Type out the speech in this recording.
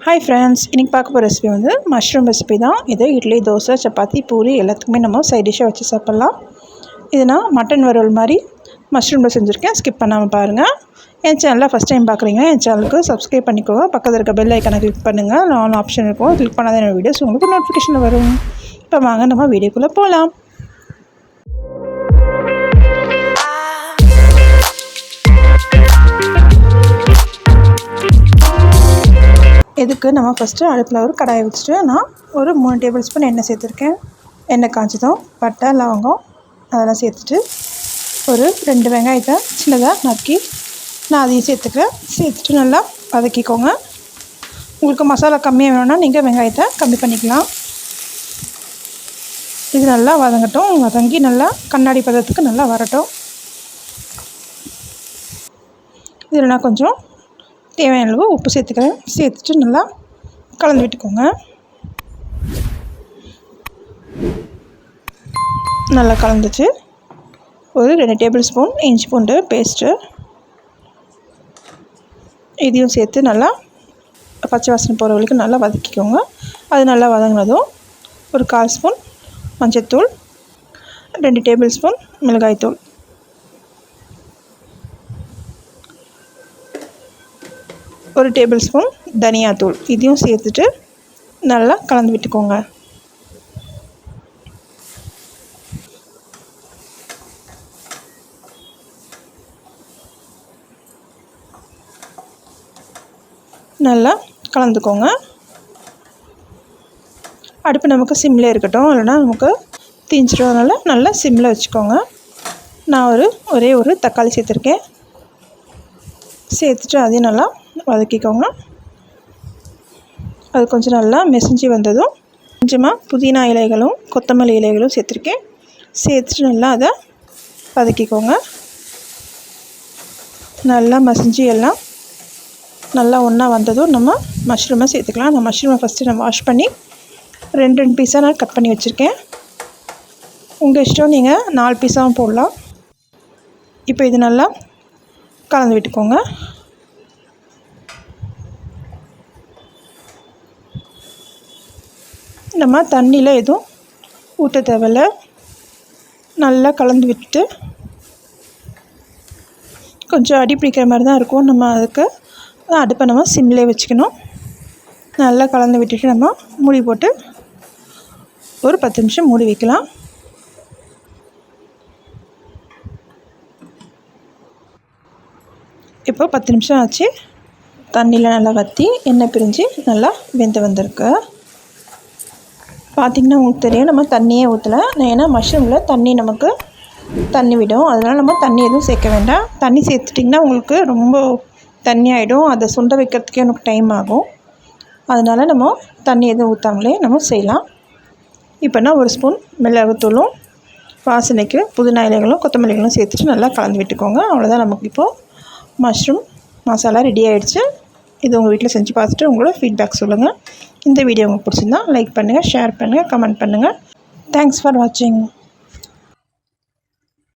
Hi friends, இன்னைக்கு பார்க்க போகிற ரெசிபி வந்து மஷ்ரூம் ரெசிபி தான். இது இட்லி, தோசை, சப்பாத்தி, பூரி எல்லாத்துக்குமே நம்ம சைட் டிஷ்ஷாக வச்சு சாப்பிட்லாம். இது நான் மட்டன் வறுவல் மாதிரி மஷ்ரூமில் செஞ்சுருக்கேன். ஸ்கிப் பண்ணாமல் பாருங்கள். என் சேனலில் ஃபஸ்ட் டைம் பார்க்குறீங்கன்னா என் சேனலுக்கு சப்ஸ்கிரைப் பண்ணிக்கோங்க. பக்கத்தில் இருக்க பெல் ஐக்கனை கிளிக் பண்ணுங்கள். நான் ஆப்ஷன் இருக்கும், கிளிக் பண்ணாத என்னோடய வீடியோஸ் உங்களுக்கு நோட்டிஃபிகேஷன் வரும். இப்போ வாங்க நம்ம வீடியோக்குள்ளே போகலாம். இதுக்கு நம்ம ஃபஸ்ட்டு அடுப்பில் ஒரு கடாயை வச்சுட்டு நான் ஒரு 3 டேபிள் ஸ்பூன் எண்ணெய் சேர்த்துருக்கேன். எண்ணெய் காய்ச்சதும் பட்டை, லவங்கம் அதெல்லாம் சேர்த்துட்டு ஒரு 2 வெங்காயத்தை சின்னதாக நறுக்கி நான் அதையும் சேர்த்துக்கிறேன். சேர்த்துட்டு நல்லா வதக்கிக்கோங்க. உங்களுக்கு மசாலா கம்மியாக வேணும்னா நீங்கள் வெங்காயத்தை கம்மி பண்ணிக்கலாம். இது நல்லா வதங்கட்டும். வதங்கி நல்லா கண்ணாடி பதத்துக்கு நல்லா வரட்டும். இதில் நான் கொஞ்சம் தேவையான அளவு உப்பு சேர்த்துக்கிறேன். சேர்த்துட்டு நல்லா கலந்து விட்டுக்கோங்க. நல்லா கலந்துச்சு. ஒரு 2 டேபிள் ஸ்பூன் இஞ்சி பூண்டு பேஸ்ட்டு இதையும் சேர்த்து நல்லா பச்சை வாசனை போகிற வரைக்கும் நல்லா வதக்கிக்கோங்க. அது நல்லா வதங்கினதும் ஒரு 1/4 ஸ்பூன் மஞ்சள்தூள், 2 டேபிள் ஸ்பூன் மிளகாய்த்தூள், ஒரு டேபிள் ஸ்பூன் தனியாத்தூள் இதையும் சேர்த்துட்டு நல்லா கலந்து விட்டுக்கோங்க. நல்லா கலந்துக்கோங்க. அடுப்பு நமக்கு சிம்மில் இருக்கட்டும், இல்லைனா நமக்கு தீஞ்சிடுறதுனால நல்லா சிம்மில் வச்சுக்கோங்க. நான் ஒரே ஒரு தக்காளி சேர்த்துருக்கேன். சேர்த்துட்டு அதையும் நல்லா வதக்கிக்கோங்க. அது கொஞ்சம் நல்லா மெசிஞ்சு வந்ததும் கொஞ்சமாக புதினா இலைகளும் கொத்தமல்லி இலைகளும் சேர்த்துருக்கேன். சேர்த்துட்டு நல்லா அதை வதக்கிக்கோங்க. நல்லா மசிஞ்சு எல்லாம் நல்லா ஒன்றா வந்ததும் நம்ம மஷ்ரூமை சேர்த்துக்கலாம். அந்த மஷ்ரூமை ஃபஸ்ட்டு நான் வாஷ் பண்ணி 2 பீஸாக நான் கட் பண்ணி வச்சுருக்கேன். உங்கள் இஷ்டம், நீங்கள் 4 பீஸாகவும் போடலாம். இப்போ இது நல்லா கலந்து விட்டுக்கோங்க. நம்ம தண்ணியில் எதுவும் ஊற்ற தேவையில்ல. நல்லா கலந்து விட்டுட்டு கொஞ்சம் அடி பிடிக்கிற மாதிரி தான் இருக்கும். நம்ம அதுக்கு அடுப்பை நம்ம சிம்மிலே வச்சுக்கணும். நல்லா கலந்து விட்டுட்டு நம்ம மூடி போட்டு ஒரு 10 நிமிஷம் மூடி வைக்கலாம். இப்போ 10 நிமிஷம் ஆச்சு. தண்ணியில் நல்லா வற்றி எண்ணெய் பிரிஞ்சு நல்லா வெந்து வந்திருக்கு. பார்த்திங்கன்னா உங்களுக்கு தெரியும், நம்ம தண்ணியே ஊற்றலை. ஏன்னா மஷ்ரூமில் தண்ணி விடும். அதனால் நம்ம தண்ணி எதுவும் சேர்க்க வேண்டாம். தண்ணி சேர்த்துட்டிங்கன்னா உங்களுக்கு ரொம்ப தண்ணி ஆகிடும். அதை சுண்ட வைக்கிறதுக்கே எனக்கு டைம் ஆகும். அதனால் நம்ம தண்ணி எதுவும் ஊற்றாமலே நம்ம செய்யலாம். இப்போ நான் 1 ஸ்பூன் மிளகுத்தூளும் வாசனைக்கு புதினா இலைகளும் கொத்தமல்லிகளும் சேர்த்துட்டு நல்லா கலந்து விட்டுக்கோங்க. அவ்வளோதான், நமக்கு இப்போது மஷ்ரூம் மசாலா ரெடி ஆகிடுச்சு. இது உங்கள் வீட்டில் செஞ்சு பார்த்துட்டு உங்களோட ஃபீட்பேக் சொல்லுங்கள். இந்த வீடியோ உங்களுக்கு பிடிச்சிருந்தா லைக் பண்ணுங்கள், ஷேர் பண்ணுங்கள், கமெண்ட் பண்ணுங்கள். தேங்க்ஸ் ஃபார் வாட்சிங்.